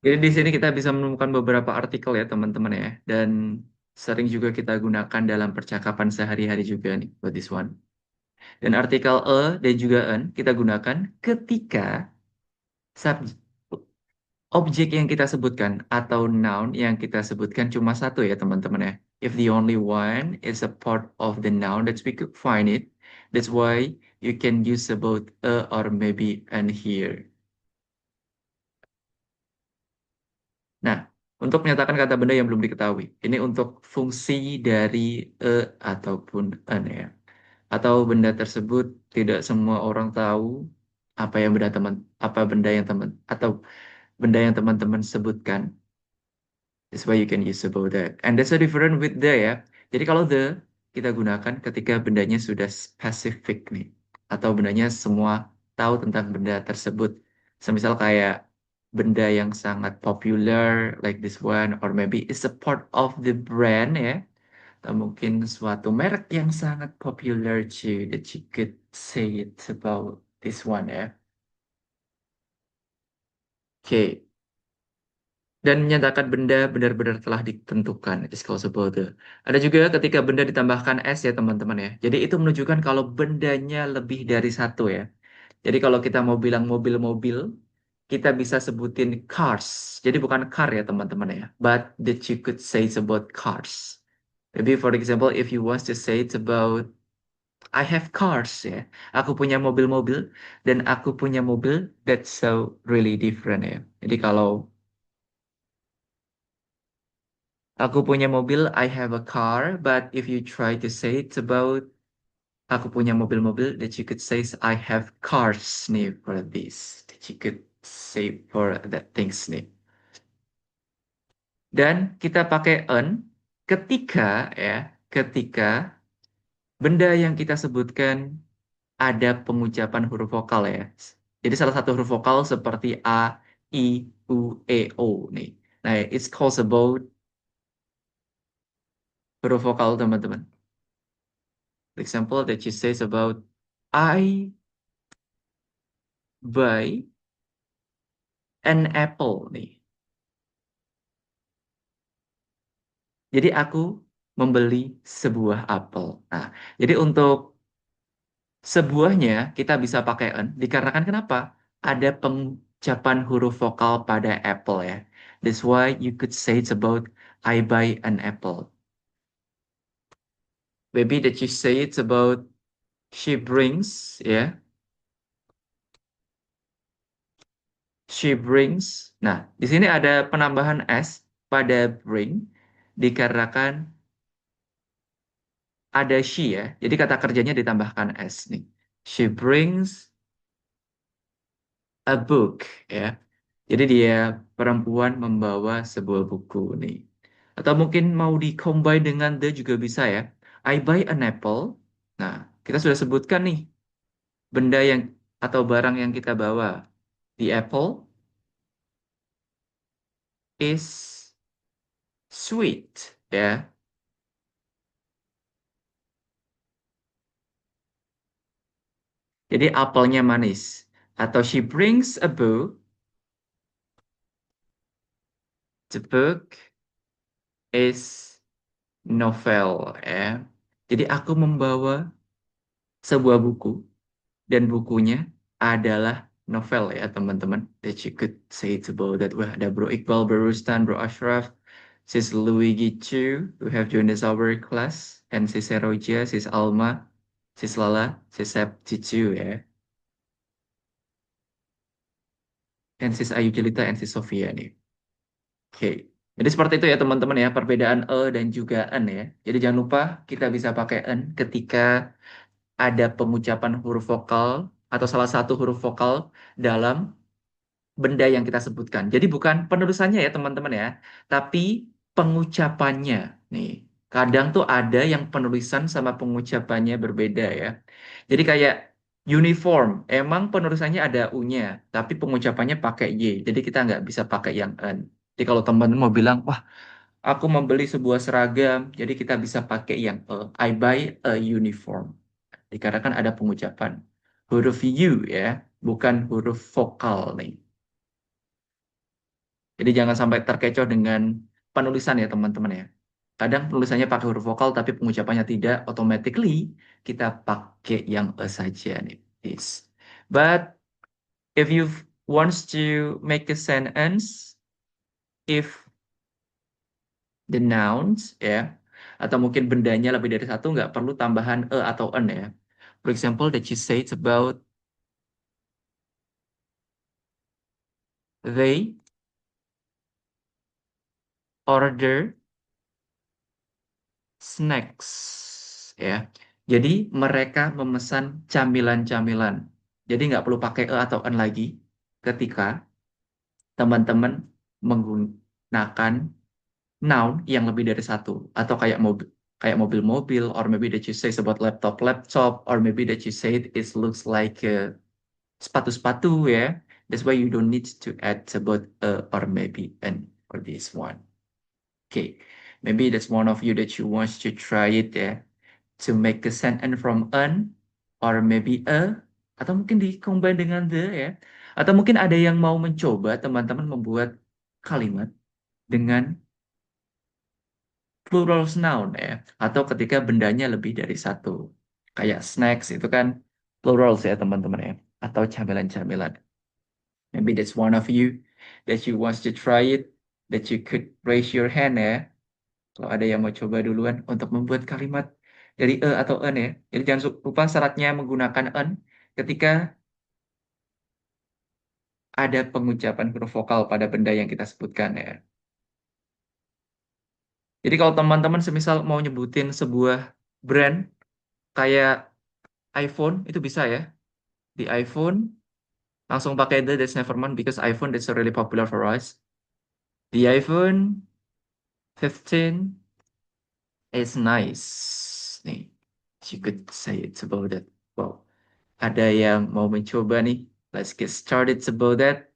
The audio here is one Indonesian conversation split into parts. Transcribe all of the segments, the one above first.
Jadi di sini kita bisa menemukan beberapa artikel ya teman-teman ya, dan sering juga kita gunakan dalam percakapan sehari-hari juga nih buat this one. Dan artikel dan juga an kita gunakan ketika sub objek yang kita sebutkan atau noun yang kita sebutkan cuma satu ya teman-teman ya. If the only one is a part of the noun that we could find it, that's why you can use about a or maybe an here. Nah, untuk menyatakan kata benda yang belum diketahui, ini untuk fungsi dari e ataupun an ya. Atau benda tersebut tidak semua orang tahu apa yang benda teman apa benda yang teman atau benda yang teman-teman sebutkan. That's why you can use about that. And that's a different with the ya. Jadi kalau the kita gunakan ketika bendanya sudah spesifik nih. Atau bendanya semua tahu tentang benda tersebut. Semisal kayak benda yang sangat popular like this one. Or maybe it's a part of the brand ya. Atau mungkin suatu merek yang sangat popular too. That you could say it about this one ya. Oke. Dan menyatakan benda benar-benar telah ditentukan. It is called about the. Ada juga ketika benda ditambahkan s ya teman-teman ya. Jadi itu menunjukkan kalau bendanya lebih dari satu ya. Jadi kalau kita mau bilang mobil-mobil, kita bisa sebutin cars. Jadi bukan car ya teman-teman ya. But that you could say it's about cars. Maybe for example, if you want to say it's about I have cars ya. Aku punya mobil-mobil dan aku punya mobil. That's so really different ya. Jadi kalau aku punya mobil, I have a car, but if you try to say it about aku punya mobil-mobil, that you could say is, I have cars nih for this. That you could say for that things nih. Dan kita pakai on ketika ya, ketika benda yang kita sebutkan ada pengucapan huruf vokal ya. Jadi salah satu huruf vokal seperti A, I, U, E, O nih. Nah, it's called about huruf vokal teman-teman. The example that she says about I buy an apple nih. Jadi aku membeli sebuah apel. Nah, jadi untuk sebuahnya kita bisa pakai an dikarenakan kenapa? Ada pengucapan huruf vokal pada apple ya. That's why you could say it's about I buy an apple. Maybe that you say it's about she brings ya. She brings. Nah, di sini ada penambahan s pada bring dikarenakan ada she ya. Jadi kata kerjanya ditambahkan s nih. She brings a book ya. Jadi dia perempuan membawa sebuah buku nih. Atau mungkin mau di-combine dengan the juga bisa ya. I buy an apple. Nah, kita sudah sebutkan nih benda yang atau barang yang kita bawa. The apple is sweet ya. Jadi apelnya manis. Atau she brings a book. The book is novel ya. Jadi aku membawa sebuah buku dan bukunya adalah novel ya teman-teman. That you could say it's about that. Wah, ada Bro Iqbal, Bro Rustan, Bro Ashraf, Sis Luigi Chu, who have joined us our class, and Sis Seroja, Sis Alma, Sis Lala, Sis Septicu ya, and Sis Ayu Jelita, and Sis Sofia nih. Oke. Jadi seperti itu ya teman-teman ya, perbedaan dan juga en ya. Jadi jangan lupa kita bisa pakai en ketika ada pengucapan huruf vokal atau salah satu huruf vokal dalam benda yang kita sebutkan. Jadi bukan penulisannya ya teman-teman ya, tapi pengucapannya nih. Kadang tuh ada yang penulisan sama pengucapannya berbeda ya. Jadi kayak uniform, emang penulisannya ada U-nya, tapi pengucapannya pakai Y. Jadi kita nggak bisa pakai yang N. Jadi kalau teman-teman mau bilang, wah aku membeli sebuah seragam, jadi kita bisa pakai yang E. I buy a uniform. Dikarenakan ada pengucapan huruf U ya, bukan huruf vokal nih. Jadi jangan sampai terkecoh dengan penulisan ya teman-teman ya. Kadang penulisannya pakai huruf vokal tapi pengucapannya tidak, automatically kita pakai yang a saja nih. This. But if you wants to make a sentence, if the nouns ya, atau mungkin bendanya lebih dari satu, nggak perlu tambahan a atau an ya. For example, that you say it's about they order snacks ya. Jadi mereka memesan camilan-camilan. Jadi nggak perlu pakai e atau an lagi ketika teman-teman menggunakan noun yang lebih dari satu atau kayak mobil-mobil, or maybe that you say about laptop, or maybe that you say it looks like sepatu-sepatu ya. That's why you don't need to add about or maybe an for this one. Okay, maybe that's one of you that you want to try it ya, to make a sentence from an or maybe a, atau mungkin di-combine dengan the ya. Atau mungkin ada yang mau mencoba teman-teman membuat kalimat dengan plural noun ya, atau ketika bendanya lebih dari satu. Kayak snacks itu kan plural ya teman-teman ya, atau camilan-camilan. Maybe that's one of you that you want to try it, that you could raise your hand ya. Kalau ada yang mau coba duluan untuk membuat kalimat dari e atau en ya. Jadi jangan lupa syaratnya menggunakan en ketika ada pengucapan huruf vokal pada benda yang kita sebutkan ya. Jadi kalau teman-teman semisal mau nyebutin sebuah brand kayak iPhone, itu bisa ya. Di iPhone langsung pakai that's never mind because iPhone that's really popular for us. The iPhone 15 is nice. Nih, you could say it's about that. Wow, ada yang mau mencoba nih. Let's get started about that.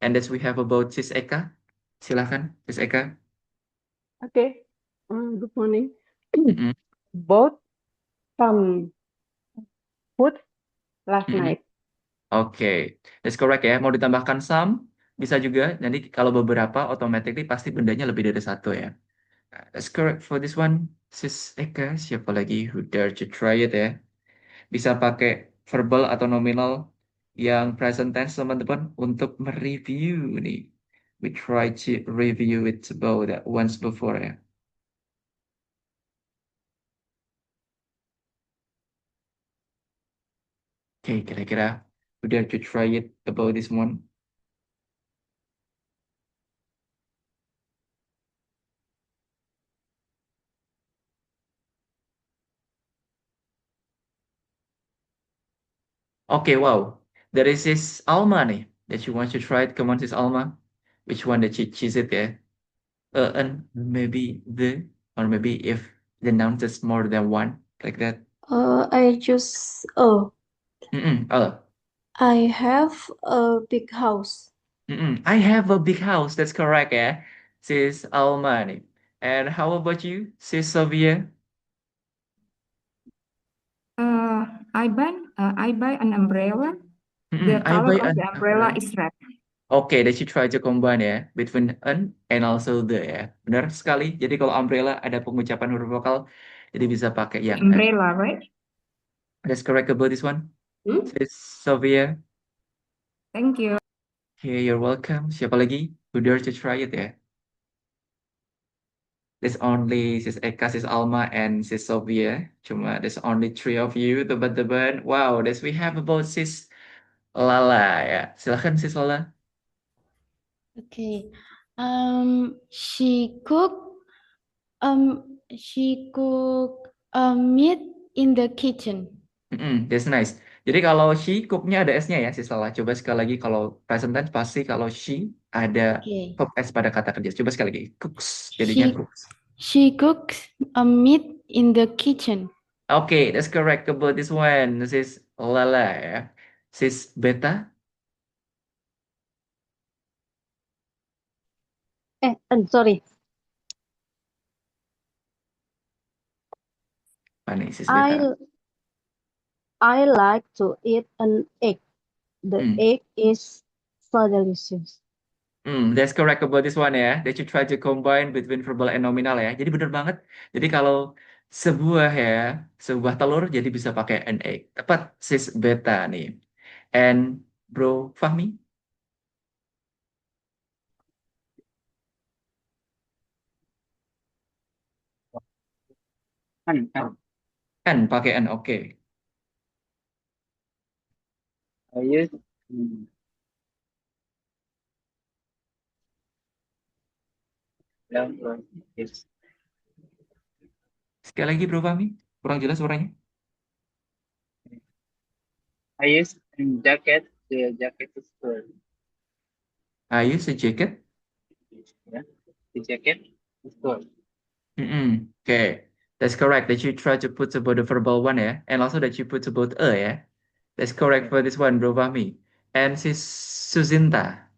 And that's we have about Sis Eka. Silahkan, Sis Eka. Okay. Good morning. Mm-mm, Bought some food last mm-mm. night. Oke, that's correct ya. Mau ditambahkan some, bisa juga. Nanti kalau beberapa, automatically pasti bendanya lebih dari satu ya. That's correct for this one, Sis Eka. Siapa lagi who dare to try it ya? Bisa pakai verbal atau nominal yang present tense teman-teman untuk mereview nih. We try to review it about that once before ya. Oke, kira-kira who dare to try it about this one? Okay, wow. There is this Alma nih that you want to try it. Come on, this Alma. Which one that you choose it ya? And maybe the, or maybe if the noun is more than one, like that. I just oh Mm-mm. I have a big house. I have a big house. That's correct, yeah. Sis Alma nih. And how about you, Sis Sofia? I buy an umbrella. The I color buy of an the umbrella umbrella. is red. Okay, that you try to combine ya, between an and also the ya. Benar sekali. Jadi kalau umbrella ada pengucapan huruf vokal, jadi bisa pakai yang an. Umbrella, right? That's correct about this one, Hmm? Sis Sofia. Thank you. Okay, you're welcome. Siapa lagi? Who dare to try it ya? There's only Sis Eka, Sis Alma, and Sis Sofia. Cuma there's only three of you, teman-teman. Wow, that's we have about Sis Lala ya. Silahkan Sis Lala. Okay. She cook meat in the kitchen. That's nice. Jadi kalau she cooknya ada S-nya ya, Sis Lala. Coba sekali lagi kalau present tense pasti kalau she ada Okay. verb S pada kata kerja. Coba sekali lagi. Cooks. Jadinya She cooks. she cooks a meat in the kitchen. Okay, that's correct about this one, Sis Lala ya. Sis Beta. Sorry. Mana nih, Sis Beta? I like to eat an egg. The Hmm. egg is so delicious. That's correct about this one ya. That you try to combine between verbal and nominal ya. Jadi bener banget. Jadi kalau sebuah telur jadi bisa pakai an egg. Tepat sis beta nih. And bro Fahmi kan pakai an. Oke. I use mm, down from is Sekali lagi bro Fahmi. Kurang jelas suaranya. I use jacket. The jacket is full. I use a jacket. Yeah, the jacket is full. Okay. That's correct. That you try to put about the verbal one ya. And also that you put about a ya. That's correct for this one bro Fahmi. And sis Suzinta.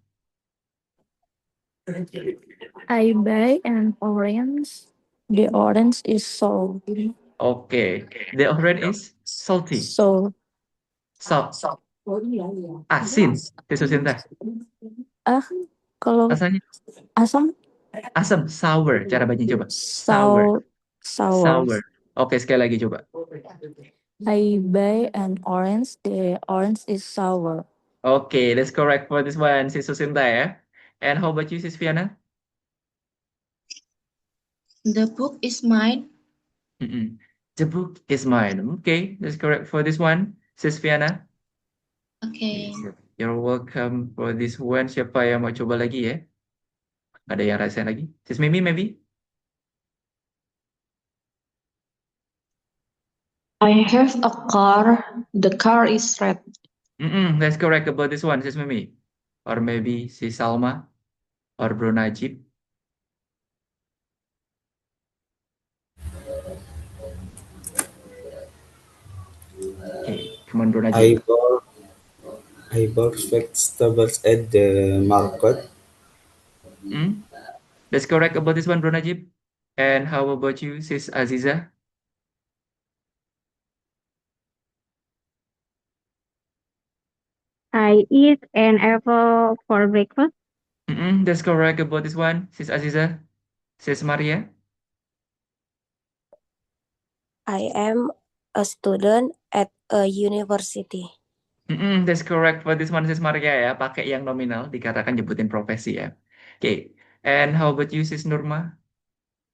I buy an orange. The orange is sold. Okay. The orange is salty. So, Salt. Asin. Sis Suzinta. kalau Rasanya asam, asam. Sour. Cara bacanya coba. Sour. sour. Sour. Oke, sekali lagi coba. I buy an orange. The orange is sour. Oke, that's correct for this one, sis Susinta ya. And how about you, sis Fiana? The book is mine. Mm-mm. The book is mine. Okay, that's correct for this one, sis Fiana. Okay. You're welcome for this one. Siapa yang mau coba lagi ya? Ada yang rasain lagi? Sis Mimi, maybe? I have a car. The car is red. That's correct about this one, sis Mimi. Or maybe sis Salma or Bro Najib. Okay, come on, Bro I Najib. bought I bought vegetables at the market. That's correct about this one, Bro Najib. And how about you, sis Aziza? I eat an apple for breakfast. That's correct about this one, sis Aziza. Sis Maria. I am a student at a university. That's correct for this one, sis Maria ya. Pakai yang nominal, dikatakan nyebutin profesi ya. Okay. And how about you, sis Nurma?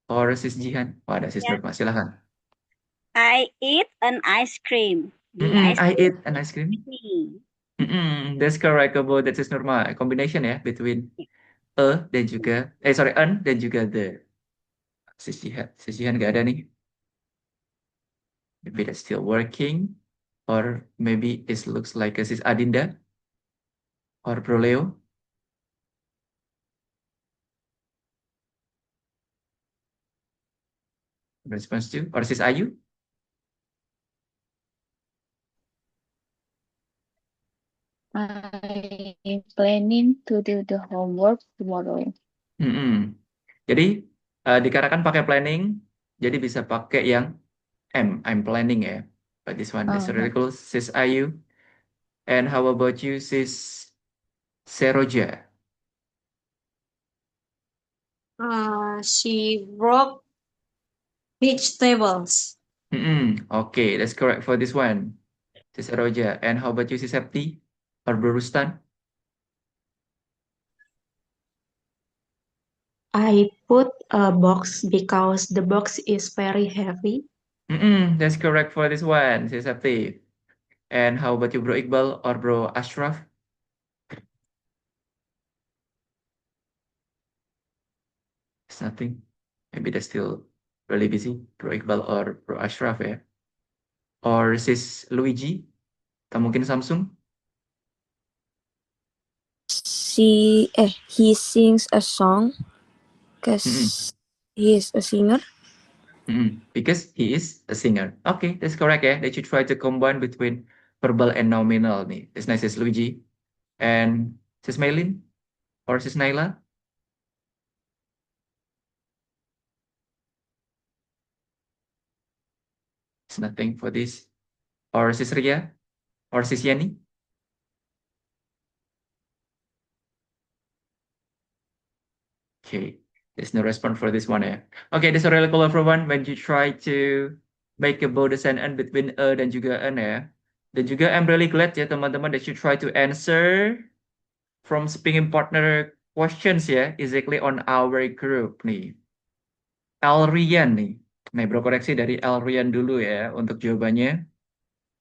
Or sis Jihan? Oh, ada sis Yeah. Nurma, silahkan. I eat an ice cream. The ice I cream eat an ice cream. is me. That's correct about that, sis Nurma. Combination ya, between dan juga, an dan juga the. Sis Jihan nggak ada nih. Maybe that's still working. Or maybe it looks like a sis Adinda. Or Bro Leo. Response to? Or sis Ayu? I'm planning to do the homework tomorrow. Jadi dikatakan pakai planning, jadi bisa pakai yang I'm planning ya. But this one, that's really cool, sis Ayu. And how about you, sis Seroja? She broke vegetables. Okay, that's correct for this one, sis Seroja. And how about you, sis Septi or Bro Rustan? I put a box because the box is very heavy. That's correct for this one, sis Septi. And how about you, Bro Iqbal or Bro Ashraf? It's nothing. Maybe they're still really busy, Bro Iqbal or Bro Ashraf ya. Or sis Luigi, atau mungkin Samsung. He sings a song because he is a singer. Because he is a singer. Okay, that's correct ya. That you try to combine between verbal and nominal nih. That's nice, sis Luigi. And sis Maylin or sis Naila. It's nothing for this. Or sis Ria or sis Yani. Okay, there's no response for this one ya. Okay, that's really cool everyone when you try to make a bold sentence between a dan juga an ya. Dan juga I'm really glad ya teman-teman that you try to answer from speaking partner questions ya, exactly on our group nih. Elrian nih. Nah, bro koreksi dari Elrian dulu ya untuk jawabannya.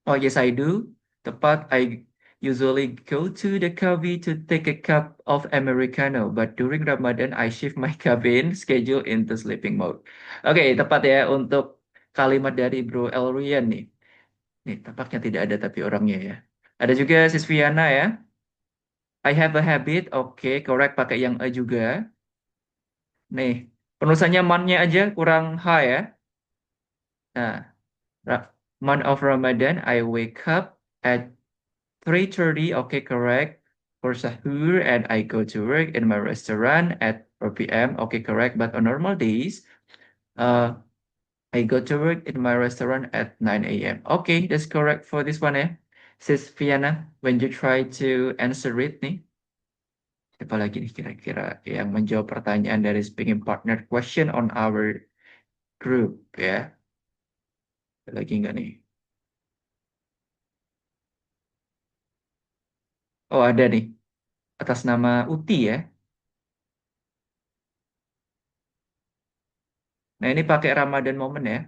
Oh, yes, I do. Tepat, I usually go to the coffee to take a cup of Americano, but during Ramadan, I shift my caffeine schedule into sleeping mode. Oke, tepat ya untuk kalimat dari Bro Elrian nih. Nih, tampaknya tidak ada tapi orangnya ya. Ada juga Sis Viana ya. I have a habit. Oke, correct pakai yang a juga. Nih, penulisannya man-nya aja kurang H ya. Nah, month of Ramadan, I wake up at 3:30, okay, correct. For sahur, and I go to work in my restaurant at 4 p.m. Okay, correct. But on normal days, I go to work in my restaurant at 9 a.m. Okay, that's correct for this one, eh? Sis Viana, when you try to answer it nih, siapa lagi nih kira-kira yang menjawab pertanyaan dari speaking partner question on our group, ya? Ada lagi nggak nih? Oh, ada nih. Atas nama Uti ya. Nah, ini pakai Ramadan moment ya.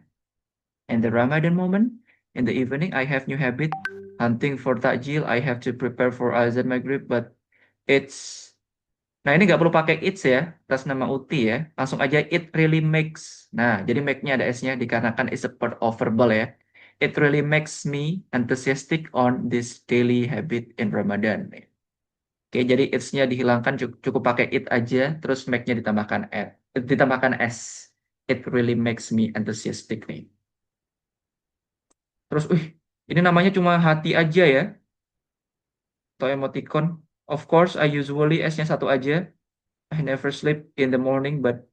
And the Ramadan moment, in the evening, I have new habit. Hunting for takjil, I have to prepare for azan maghrib, but it's... Nah, ini nggak perlu pakai it's ya, atas nama Uti ya. Langsung aja it really makes. Nah, jadi make-nya ada S-nya dikarenakan it's a part of verbal ya. It really makes me enthusiastic on this daily habit in Ramadan. Oke, jadi it's-nya dihilangkan, cukup pakai it aja, terus make-nya ditambahkan S. It really makes me enthusiastic nih. Terus, ini namanya cuma hati aja ya. Atau emoticon. Of course, I usually S-nya satu aja. I never sleep in the morning, but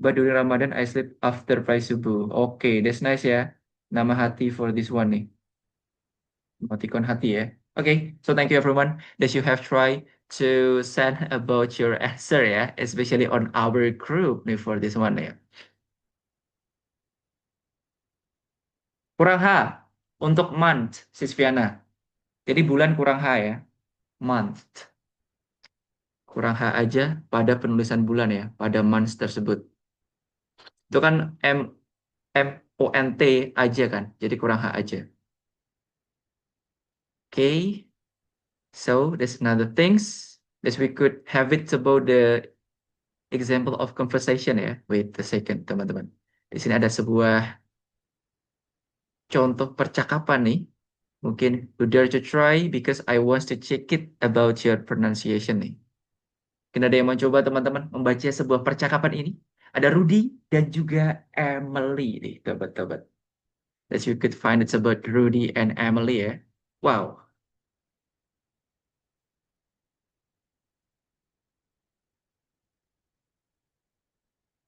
during Ramadan, I sleep after praise subuh. Okay, that's nice ya. Nama hati for this one nih. Emoticon hati ya. Okay, so thank you everyone that you have tried to send about your answer ya. Especially on our group nih for this one ya. Kurang H untuk month, Sis Viana. Jadi bulan kurang H ya. Month. Kurang H aja pada penulisan bulan ya, pada months tersebut. Itu kan MONT aja kan, jadi kurang H aja. Okay, so there's another things that we could have it about the example of conversation ya. Wait a second teman-teman. Di sini ada sebuah contoh percakapan nih. Mungkin you dare to try because I want to check it about your pronunciation nih. Mungkin ada yang mau coba teman-teman membaca sebuah percakapan ini. Ada Rudy dan juga Emily nih, tebet-tebet. That you could find it's about Rudy and Emily ya. Wow.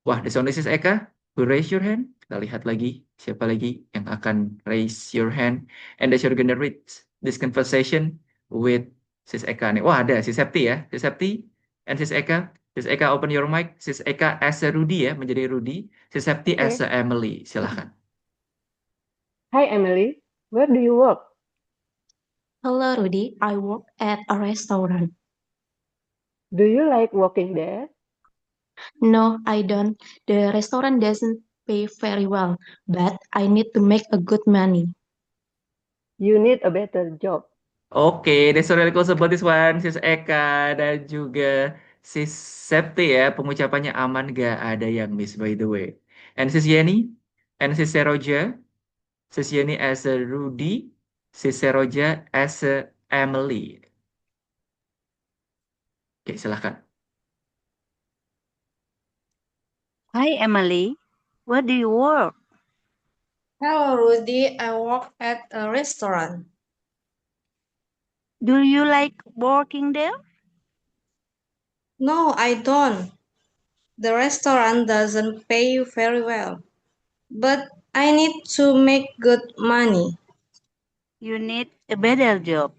Wah, the sound is Eka. Who raise your hand? Kita lihat lagi siapa lagi yang akan raise your hand. And that you're gonna read this conversation with Sis Eka nih. Wah, ada Sis Septi ya. Sis Septi and Sis Eka. Sis Eka open your mic. Sis Eka as a Rudy ya, menjadi Rudy. Sis Septi as a Emily. Silahkan. Hi Emily, where do you work? Hello, Rudy. I work at a restaurant. Do you like working there? No, I don't. The restaurant doesn't pay very well, but I need to make a good money. You need a better job. Oke, that's really cool about this one, Sis Eka dan juga Sis Septi ya. Pengucapannya aman, gak ada yang miss by the way. And Sis Yeni, and Sis Seroja. Sis Yeni as a Rudy, Sis Seroja as a Emily. Oke, silahkan. Hi, Emily. Where do you work? Hello, Rudy. I work at a restaurant. Do you like working there? No, I don't. The restaurant doesn't pay very well, but I need to make good money. You need a better job.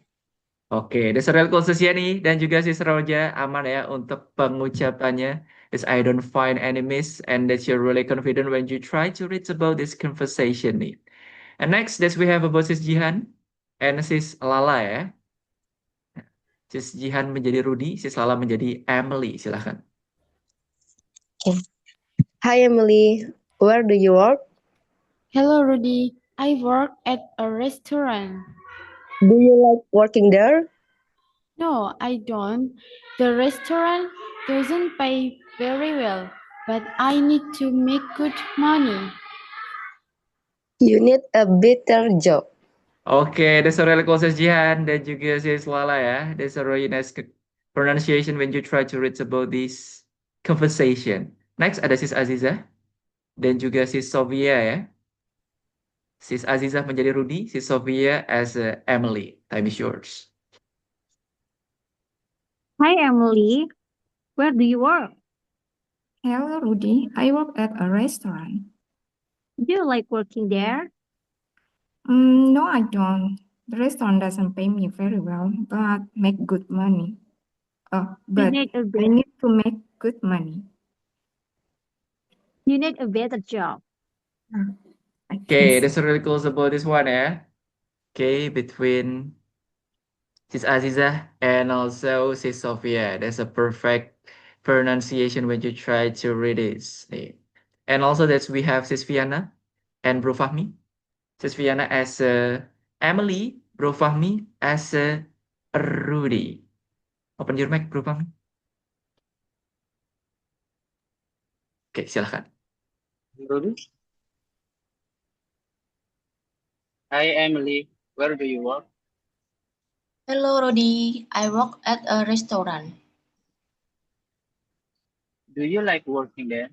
Oke, that's a real close ya nih dan juga sis Roja aman ya untuk pengucapannya. Is I don't find any miss and that you're really confident when you try to read about this conversation nih. And next, that we have about sis Jihan and sis Lala ya. Sis Jihan menjadi Rudy, sis Lala menjadi Emily. Silahkan. Hi Emily, where do you work? Hello, Rudy. I work at a restaurant. Do you like working there? No, I don't. The restaurant doesn't pay very well, but I need to make good money. You need a better job. Oke, that's a really close sis Jihan dan juga sis Lala ya. That's a really nice pronunciation when you try to read about this conversation. Next ada sis Aziza dan juga sis Sofia ya. Sis Aziza menjadi Rudy, sis Sofia as Emily. Time is yours. Hi, Emily. Where do you work? Hello, Rudy. I work at a restaurant. Do you like working there? No, I don't. The restaurant doesn't pay me very well, but make good money. You But need a I need to make good money. better job. I Okay, guess. that's really close about this one ya. Okay, between sis Aziza and also sis Sofia. That's a perfect pronunciation when you try to read this. And also that we have sis Fiana and Bro Fahmi. Sis Fiana as Emily, Bro Fahmi as Rudy. Open your mic, Bro Fahmi. Oke, silahkan. Rudy? Hi, Emily. Where do you work? Hello, Rudy. I work at a restaurant. Do you like working there?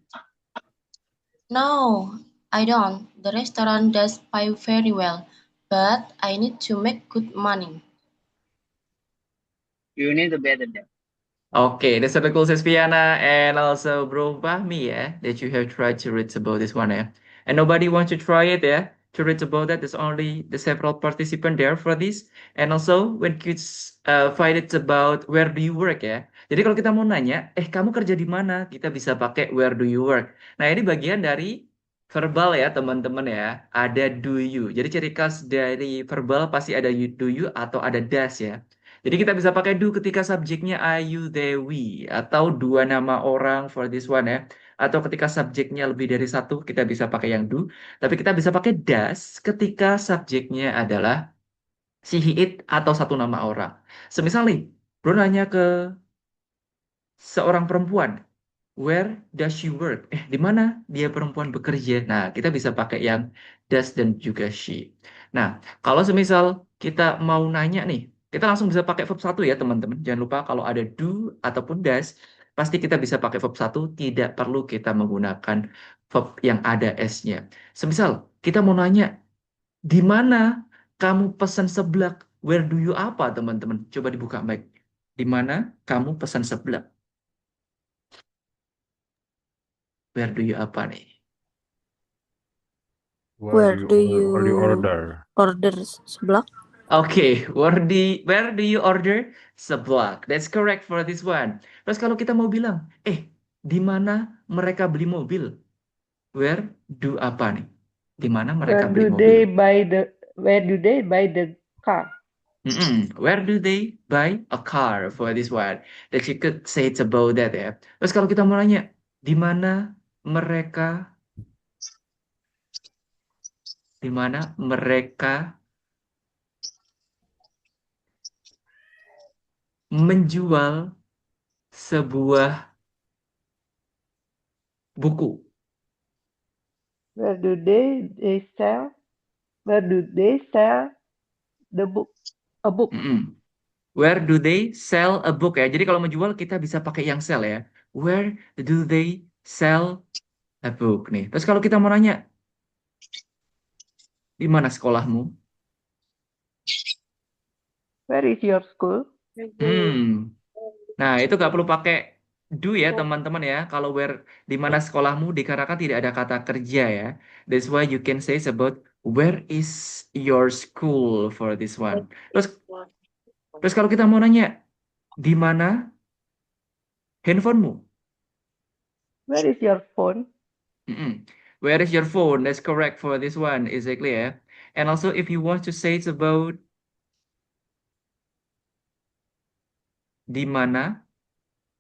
No, I don't. The restaurant does pay very well, but I need to make good money. You need a better job. Okay, that's the cool sis Fiana and also Bro Fahmi ya, that you have tried to read about this one ya. And nobody wants to try it ya, to read about that. There's only the several participants there for this. And also when kids find it about where do you work ya. Jadi kalau kita mau nanya, kamu kerja di mana? Kita bisa pakai where do you work. Nah ini bagian dari verbal ya teman-teman ya. Ada do you. Jadi ciri khas dari verbal pasti ada do you atau ada does ya. Jadi kita bisa pakai do ketika subjeknya I, you, they, we. Atau dua nama orang for this one ya. Atau ketika subjeknya lebih dari satu, kita bisa pakai yang do. Tapi kita bisa pakai does ketika subjeknya adalah she, he, it, atau satu nama orang. Semisal nih, bro nanya ke seorang perempuan, where does she work? Di mana dia perempuan bekerja? Nah, kita bisa pakai yang does dan juga she. Nah, kalau semisal kita mau nanya nih, kita langsung bisa pakai verb 1 ya teman-teman. Jangan lupa kalau ada do ataupun does, pasti kita bisa pakai verb 1, tidak perlu kita menggunakan verb yang ada s-nya. Semisal kita mau nanya, di mana kamu pesan seblak? Where do you apa teman-teman? Coba dibuka mic. Di mana kamu pesan seblak? Where do you apa nih? Where do you order? order seblak? Okay, where do you order seblak? That's correct for this one. Terus kalau kita mau bilang, di mana mereka beli mobil? Where do apa nih? Di mana mereka beli mobil? Where do they buy the car? Where do they buy a car for this one? That you could say it's about that ya. Terus kalau kita mau nanya, di mana mereka menjual sebuah buku? Where do they sell? Where do they sell the book? A book. Where do they sell a book ya? Jadi kalau menjual kita bisa pakai yang sell ya. Where do they sell a book nih? Terus kalau kita mau nanya, di mana sekolahmu? Where is your school? Nah, itu nggak perlu pakai do ya teman-teman ya. Kalau di mana sekolahmu dikarenakan tidak ada kata kerja ya. That's why you can say about where is your school for this one. Terus Terus kalau kita mau nanya, di mana handphonemu? Where is your phone? Mm-mm. Where is your phone? That's correct for this one, exactly ya. And also if you want to say it's about di mana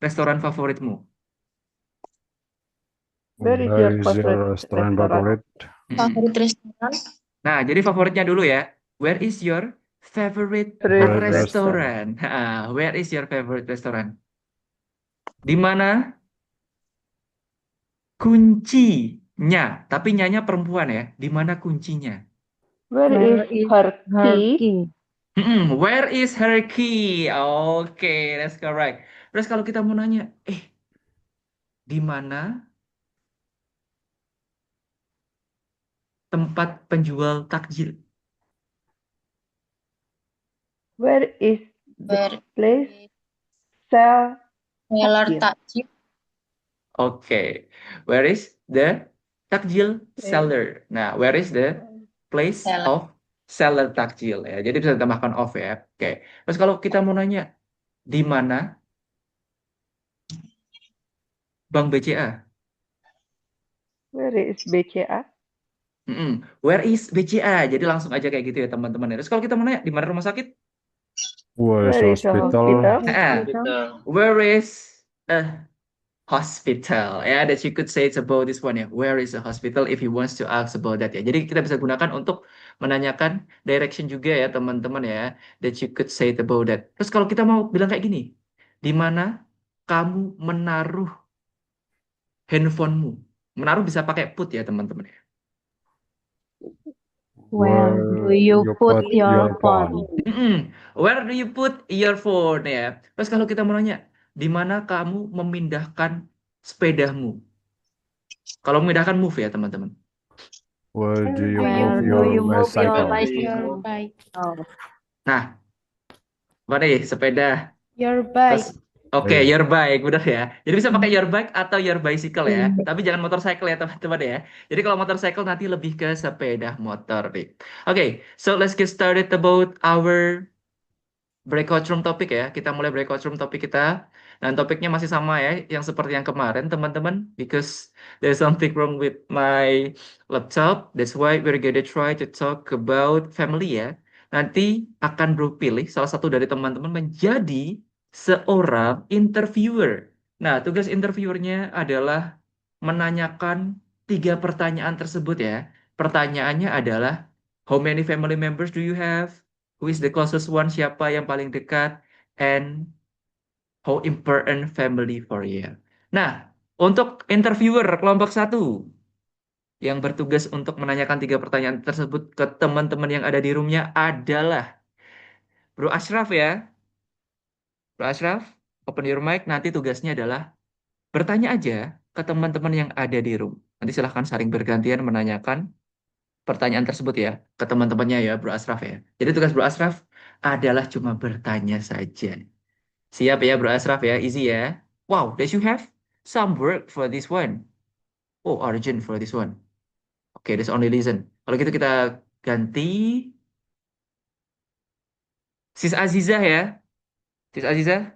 restoran favoritmu? Where is Where your is your favorite restaurant restaurant? favorite? Favorit restoran? Nah, jadi favoritnya dulu ya. Where is your favorite Favorite Favorite restaurant. restaurant? Where is your favorite restaurant? Di mana kuncinya? Tapi nyanya perempuan ya. Di mana kuncinya? Where is Where is her her key? key? Where is her key? Oke, that's correct. Terus kalau kita mau nanya, di mana tempat penjual takjil? Where is the Where place sell seller takjil? takjil? Oke, where is the takjil Place seller? Nah, where is the place Seller. of seller takjil ya? Jadi bisa ditambahkan of ya. Oke. Terus kalau kita mau nanya, di mana Bank BCA? Where is BCA? Where is BCA? Jadi langsung aja kayak gitu ya teman-teman. Terus kalau kita mau nanya, di mana rumah sakit? Where is Where is a hospital? hospital? Hospital. Where is a hospital? Ya, that you could say it's about this one ya. Where is a hospital if you wants to ask about that ya. Jadi kita bisa gunakan untuk menanyakan direction juga ya teman-teman ya. That you could say it about that. Terus kalau kita mau bilang kayak gini, di mana kamu menaruh handphonemu? Menaruh bisa pakai put ya teman-teman ya. Where do you put your phone? Where do you put your phone ya? Terus kalau kita mau nanya, di mana kamu memindahkan sepedamu? Kalau memindahkan move ya teman-teman. Where do you Where move do your you move your bicycle? Your bicycle? bike. Nah, mana ya sepeda? Your bike. Terus, oke, your bike, benar ya. Jadi bisa pakai your bike atau your bicycle ya. Tapi jangan motorcycle ya teman-teman ya. Jadi kalau motorcycle nanti lebih ke sepeda motor nih. Oke, so let's get started about our breakout room topik ya. Kita mulai breakout room topik kita. Dan topiknya masih sama ya, yang seperti yang kemarin teman-teman. Because there's something wrong with my laptop. That's why we're gonna try to talk about family ya. Nanti akan Bro pilih salah satu dari teman-teman menjadi seorang interviewer. Nah, tugas interviewernya adalah menanyakan 3 pertanyaan tersebut ya. Pertanyaannya adalah, how many family members do you have? Who is the closest one? Siapa yang paling dekat? And how important family for you? Nah, untuk interviewer kelompok 1 yang bertugas untuk menanyakan 3 pertanyaan tersebut ke teman-teman yang ada di roomnya adalah Bro Ashraf ya. Bro Ashraf, open your mic. Nanti tugasnya adalah bertanya aja ke teman-teman yang ada di room. Nanti silahkan saling bergantian menanyakan pertanyaan tersebut ya ke teman-temannya ya Bro Ashraf ya. Jadi tugas Bro Ashraf adalah cuma bertanya saja. Siap ya Bro Ashraf ya, easy ya. Wow, does you have some work for this one? Oh, urgent for this one. Oke, that's only listen. Kalau gitu kita ganti Sis Azizah ya. Sis Azizah,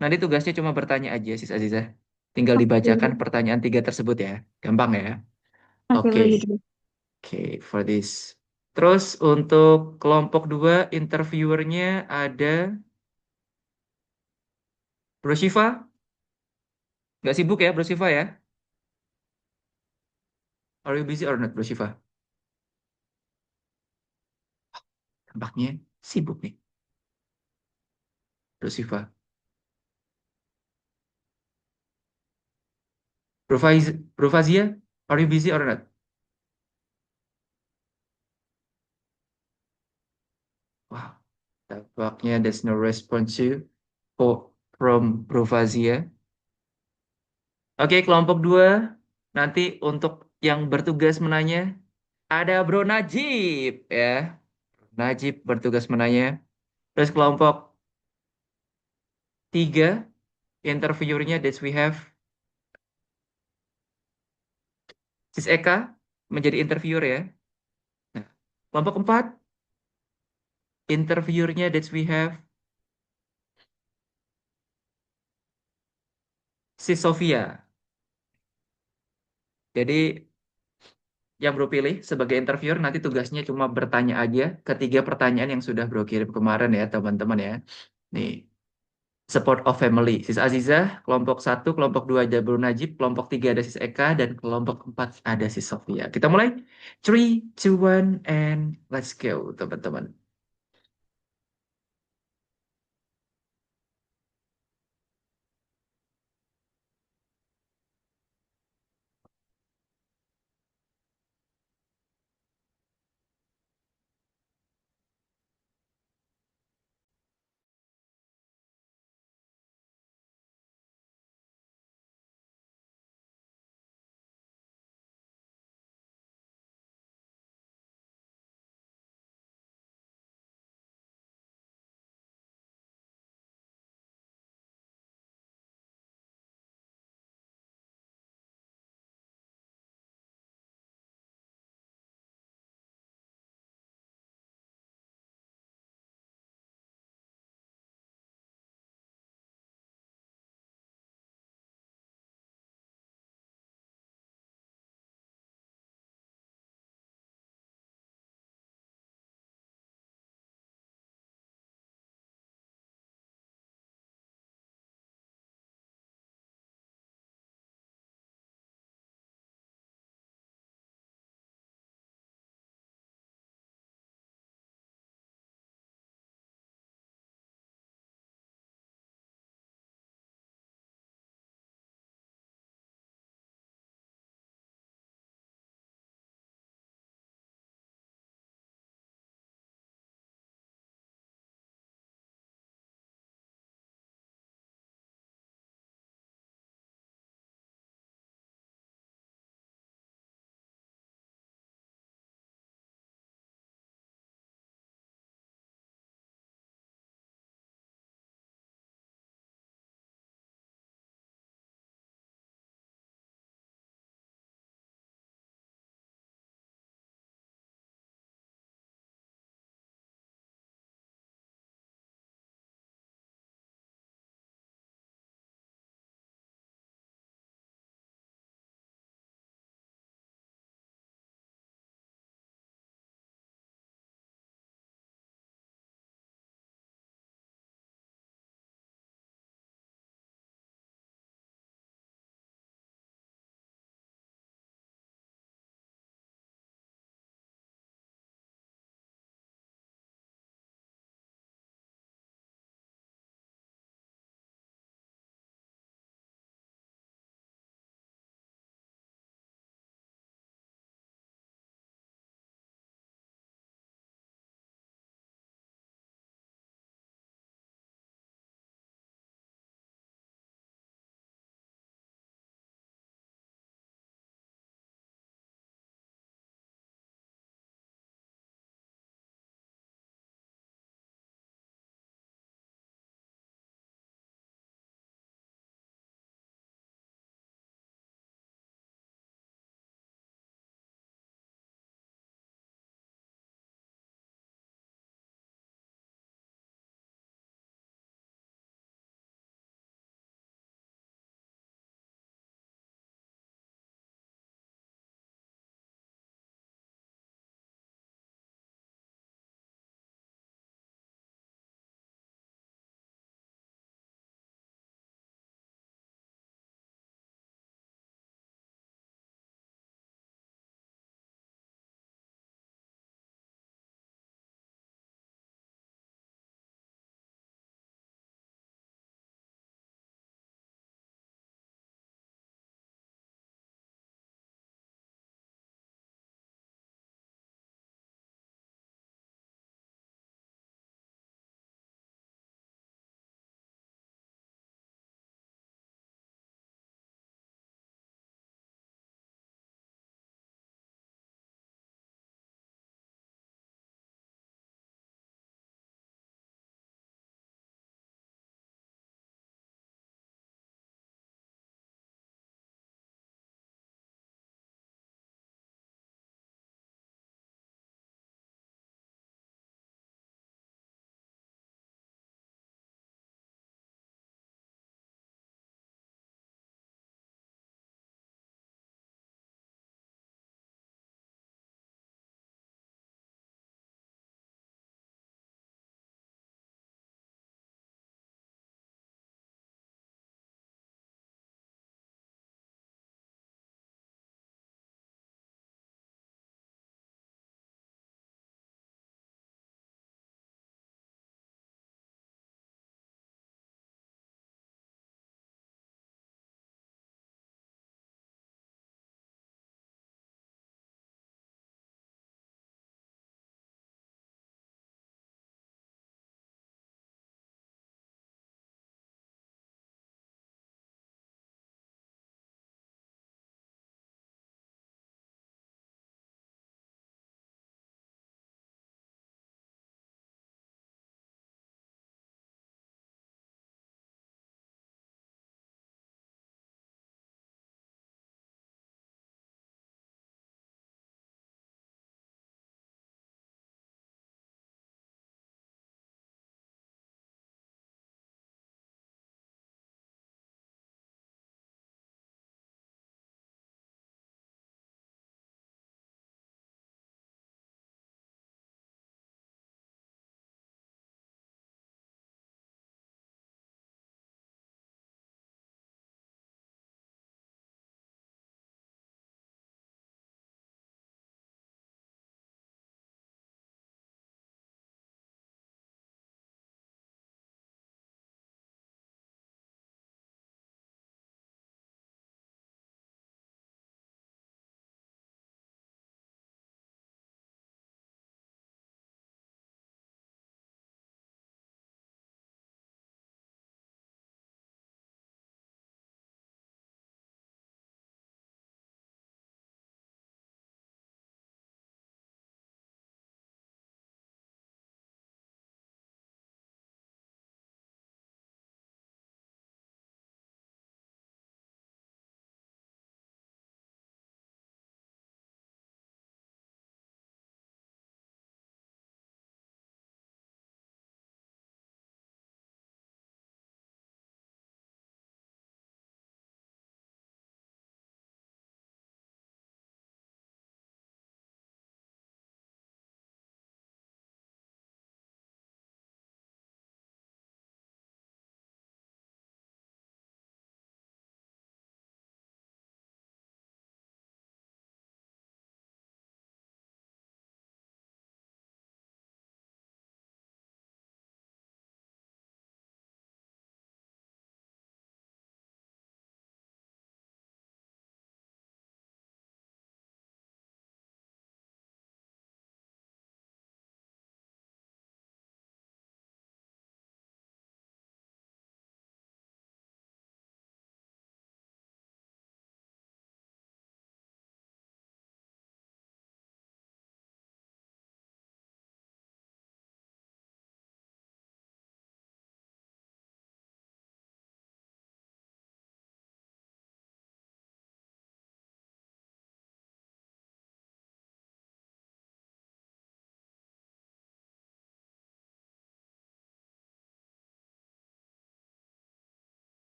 nanti tugasnya cuma bertanya aja Sis Azizah. Tinggal dibacakan pertanyaan 3 tersebut ya. Gampang ya. Oke. Oke, for this. Terus untuk kelompok 2 interviewernya ada Bro Shiva. Nggak sibuk ya Bro Shiva ya? Are you busy or not Bro Shiva? Tampaknya sibuk nih. Bro Shiva. Bro Fazia, are you busy or not? Wow, tampaknya there's no response from Bro Fazia. Oke, kelompok 2. Nanti untuk yang bertugas menanya ada Bro Najib ya. Najib bertugas menanya. Terus kelompok 3 interviewernya that we have Sis Eka menjadi interviewer ya. Nah, kelompok 4 interviewernya that we have si Sofia. Jadi yang Bro pilih sebagai interviewer nanti tugasnya cuma bertanya aja ketiga pertanyaan yang sudah Bro kirim kemarin ya teman-teman ya. Nih, support of family. Sis Azizah, kelompok satu, kelompok dua ada Bro Najib, kelompok tiga ada Sis Eka, dan kelompok empat ada Sis Sofia. Kita mulai. 3, 2, 1, and let's go teman-teman.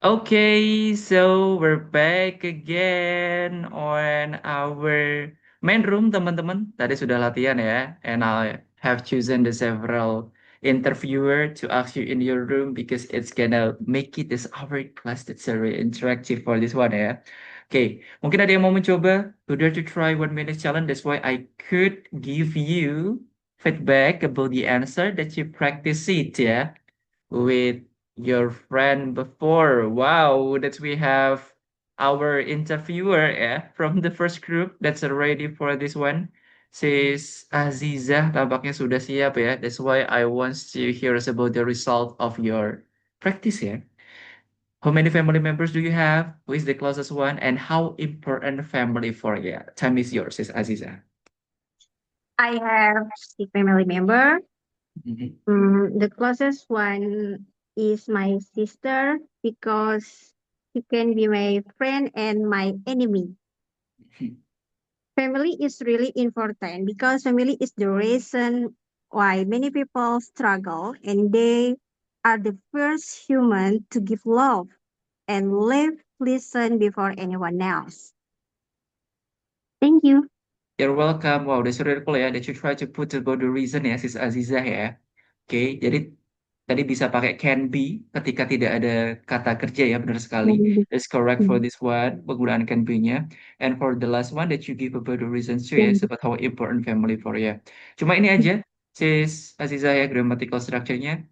Okay, so we're back again on our main room, teman-teman. Tadi sudah latihan ya, and I have chosen the several interviewer to ask you in your room because it's gonna make it this our class that's very interactive for this one ya. Okay, mungkin ada yang mau mencoba to dare to try 1 minute challenge. That's why I could give you feedback about the answer that you practice it ya with your friend before. Wow, that we have our interviewer from the first group that's ready for this one. Sis Azizah tampaknya sudah siap ya. That's why I want to hear about the result of your practice ya. How many family members do you have? Who is the closest one? And how important family for you? Time is yours, Sis Azizah. I have 6 family members. Mhm. The closest one is my sister because she can be my friend and my enemy. Family is really important because family is the reason why many people struggle, and they are the first human to give love and live, listen before anyone else. Thank you. You're welcome. Wow, that's really cool ya. That you try to put about the reason ya, Sis Azizah ya. Oke, jadi tadi bisa pakai can be ketika tidak ada kata kerja ya, benar sekali. That's correct for this one, penggunaan can be-nya. And for the last one that you give about the reasons too ya, about how important family for you. Cuma ini aja, Sis Azizah ya, grammatical structure-nya.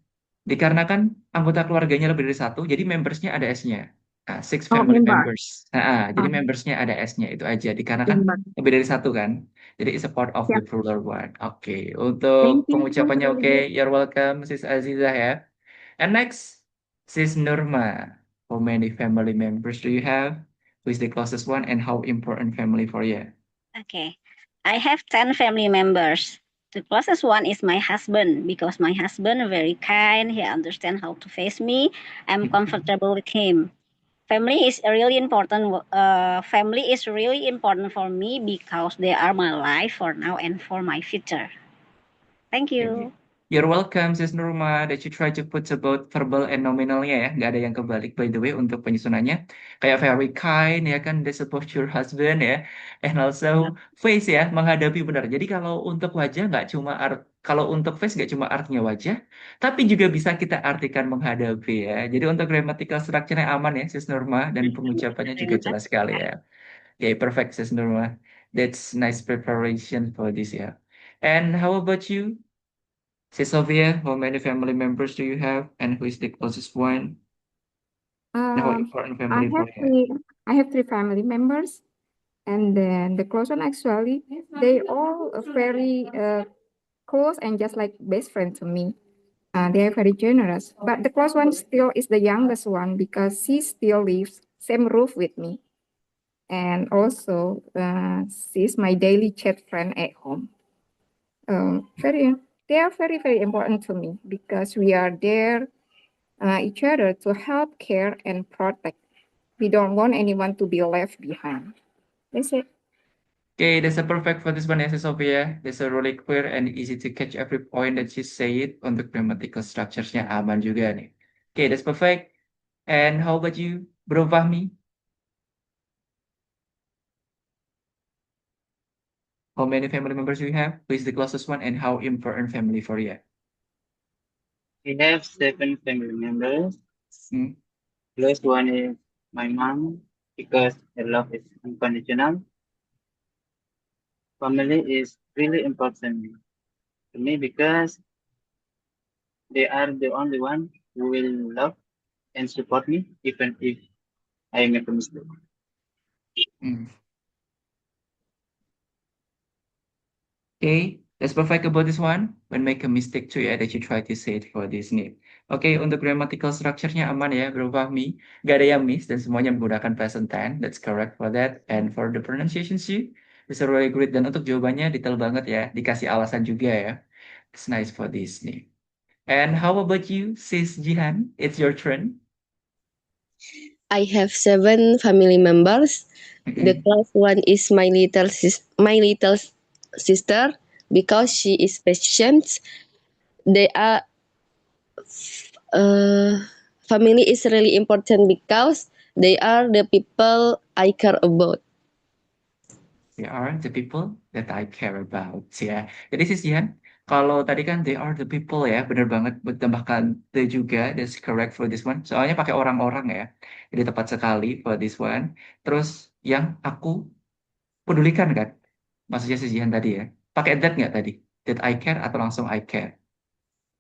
Dikarenakan anggota keluarganya lebih dari satu, jadi members-nya ada S-nya. Nah, six family Member. members. Jadi members-nya ada S-nya, itu aja. Dikarenakan Member. lebih dari satu kan. Jadi it's a part of the Yep. plural one. Oke, Thank untuk you. pengucapannya oke. You're welcome, Sis Azizah ya. And next, Sis Nurma. How many family members do you have? Who is the closest one and how important family for you? Okay. I have 10 family members. The closest one is my husband because my husband very kind. He understands how to face me. I'm comfortable with him. Family is really important. Family is really important for me because they are my life for now and for my future. Thank you. You're welcome, Sis Nurma, that you try to put about verbal and nominalnya ya. Nggak ada yang kebalik, by the way, untuk penyusunannya. Kayak very kind, ya kan, that's about your husband ya. And also face ya, menghadapi benar. Jadi kalau untuk wajah nggak cuma kalau untuk face nggak cuma artinya wajah, tapi juga bisa kita artikan menghadapi ya. Jadi untuk grammatical structure-nya aman ya, Sis Nurma, dan pengucapannya juga jelas sekali ya. Okay, perfect, Sis Nurma. That's nice preparation for this ya. And how about you? Sis Sophia, how many family members do you have, and who is the closest one? And how important I family for have you? three family members, and then the close one actually, they all are very close and just like best friend to me. They are very generous, but the close one still is the youngest one because she still lives same roof with me, and also she's my daily chat friend at home. They are very important to me because we are there each other to help, care, and protect. We don't want anyone to be left behind. That's it. Okay, that's a perfect for this one, Sis Sophia. That's a really clear and easy to catch every point that she said. Untuk grammatical structures-nya aman juga nih. Okay, that's perfect. And how about you, Bro Fahmi? How many family members do you have? Who is the closest one, and how important family for you? We have 7 family members. Close one is my mom because her love is unconditional. Family is really important to me because they are the only one who will love and support me even if I make a mistake. Okay, that's perfect about this one. When make a mistake too ya, that you try to say it for this need. Oke, untuk grammatical structure-nya aman ya, Bro Fahmi. Gak ada yang miss dan semuanya menggunakan present tense. That's correct for that. And for the pronunciation sih, it's really great. Dan untuk jawabannya detail banget ya, dikasih alasan juga ya. It's nice for this nih. And how about you, Sis Jihan? It's your turn. I have 7 family members. The close one is my little sister because she is patient. They are family is really important because they are the people I care about. They are the people that I care about ya. Jadi Sis Jihan, kalau tadi kan they are the people ya, bener banget. Tambahkan the juga, that's correct for this one. Soalnya pakai orang-orang ya. Jadi tepat sekali for this one. Terus yang aku pedulikan kan? Maksudnya Sis Jihan tadi ya. Pakai that nggak tadi? That I care atau langsung I care?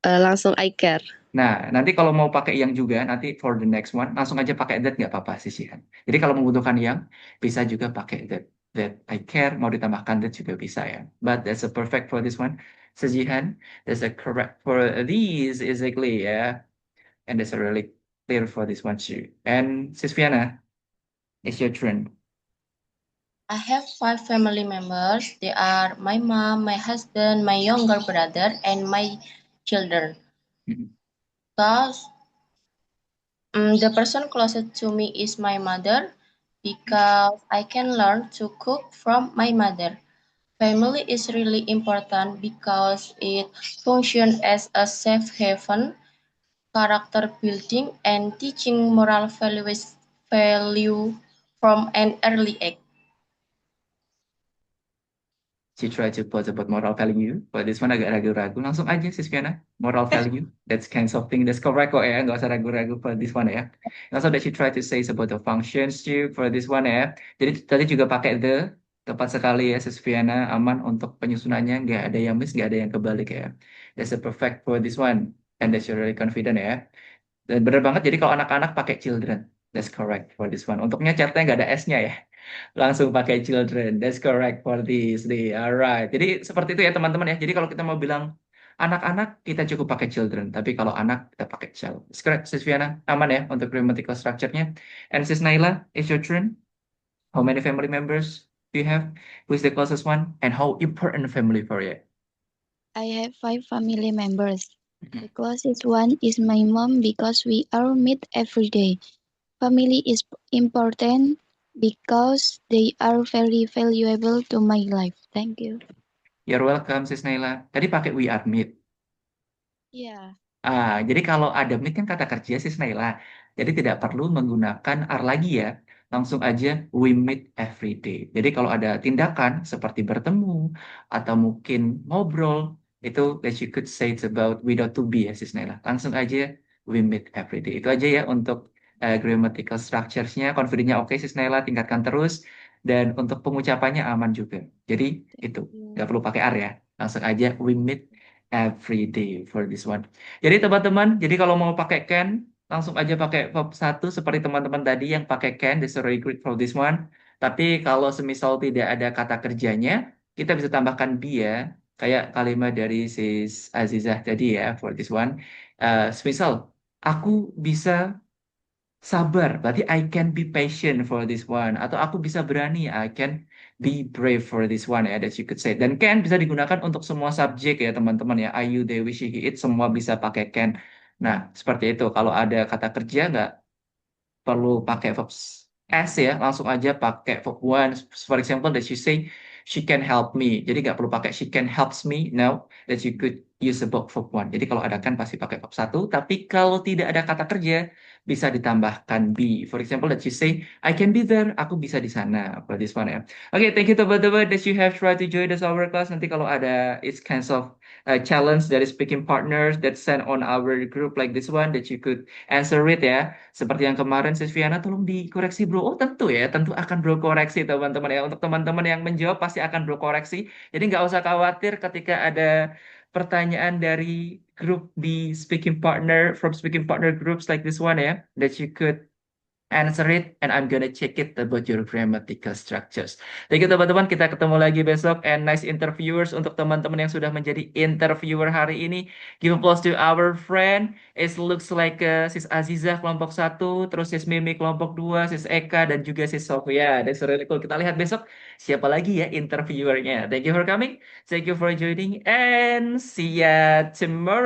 Langsung I care. Nah, nanti kalau mau pakai yang juga, nanti for the next one, langsung aja pakai that nggak apa-apa Sis Jihan. Jadi kalau membutuhkan yang, bisa juga pakai that. that I care, mau ditambahkan that juga bisa ya. But that's a perfect for this one. Sejihan, that's a correct for these exactly ya. And that's a really clear for this one too. And Sis Fiana, it's your turn. I have 5 family members. They are my mom, my husband, my younger brother, and my children. Because the person closest to me is my mother, because I can learn to cook from my mother. Family is really important because it functions as a safe haven, character building, and teaching moral value from an early age. She tried to put about moral value, but this one agak ragu-ragu. Langsung aja Sis Fiana, moral value. That's kind of thing that's correct kok ya, nggak usah ragu-ragu for this one ya. Also that she tried to say about the functions too for this one ya. Jadi tadi juga pakai the, tepat sekali ya Sis Fiana, aman untuk penyusunannya, nggak ada yang miss, nggak ada yang kebalik ya. That's a perfect for this one, and that's really confident ya. Dan bener banget, jadi kalau anak-anak pakai children, that's correct for this one. Untuknya chatnya nggak ada S-nya ya. Langsung pakai children. That's correct for this day. Alright. Jadi seperti itu ya teman-teman ya. Jadi kalau kita mau bilang anak-anak, kita cukup pakai children. Tapi kalau anak, kita pakai child. That's correct, Sis Fiana. Aman ya untuk grammatical structure-nya. And Sis Naila, it's your turn. How many family members do you have? Who is the closest one? And how important family for you? I have 5 family members. The closest one is my mom because we all meet every day. Family is important because they are very valuable to my life. Thank you. You're welcome, Sis Naila. Tadi pakai we are meet. Yeah. Jadi kalau ada meet kan kata kerja Sis Naila. Jadi tidak perlu menggunakan are lagi ya. Langsung aja we meet every day. Jadi kalau ada tindakan seperti bertemu atau mungkin ngobrol, itu that you could say it's about without to be ya Sis Naila. Langsung aja we meet every day. Itu aja ya untuk grammatical structures-nya. Confidence-nya oke Sis Naila, tingkatkan terus. Dan untuk pengucapannya aman juga. Jadi itu, nggak perlu pakai are ya. Langsung aja we meet every day for this one. Jadi teman-teman, jadi kalau mau pakai can, langsung aja pakai verb 1 seperti teman-teman tadi yang pakai can, that's already great for this one. Tapi kalau semisal tidak ada kata kerjanya, kita bisa tambahkan be ya. Kayak kalimat dari Sis Azizah tadi ya, for this one. Semisal, aku bisa sabar, berarti I can be patient for this one. Atau aku bisa berani, I can be brave for this one ya, that you could say. Dan can bisa digunakan untuk semua subjek ya teman-teman ya. I, you, they, we, she, he, it, semua bisa pakai can. Nah, seperti itu. Kalau ada kata kerja nggak perlu pakai verb S ya, langsung aja pakai verb one. For example, that you say, she can help me. Jadi nggak perlu pakai she can helps me. No, that you could use about verb one. Jadi kalau ada kan pasti pakai verb 1. Tapi kalau tidak ada kata kerja, bisa ditambahkan be. For example, that you say, I can be there. Aku bisa di sana. For this one ya. Oke, thank you teman-teman that you have tried to join us our class. Nanti kalau ada it's kinds of challenge dari speaking partners that send on our group like this one, that you could answer it ya. Seperti yang kemarin Sis Viana, tolong dikoreksi bro. Oh tentu ya, tentu akan bro koreksi teman-teman ya. Untuk teman-teman yang menjawab pasti akan bro koreksi. Jadi nggak usah khawatir ketika ada pertanyaan dari grup di speaking partner, from speaking partner groups like this one ya, that you could answer it and I'm gonna check it about your grammatical structures. Thank you teman-teman, kita ketemu lagi besok, and nice interviewers untuk teman-teman yang sudah menjadi interviewer hari ini. Give applause to our friend. It looks like Sis Azizah kelompok 1, terus Sis Mimi kelompok 2, Sis Eka dan juga Sis Sofia. That's really cool. Kita lihat besok siapa lagi ya interviewernya. Thank you for coming. Thank you for joining and see ya tomorrow.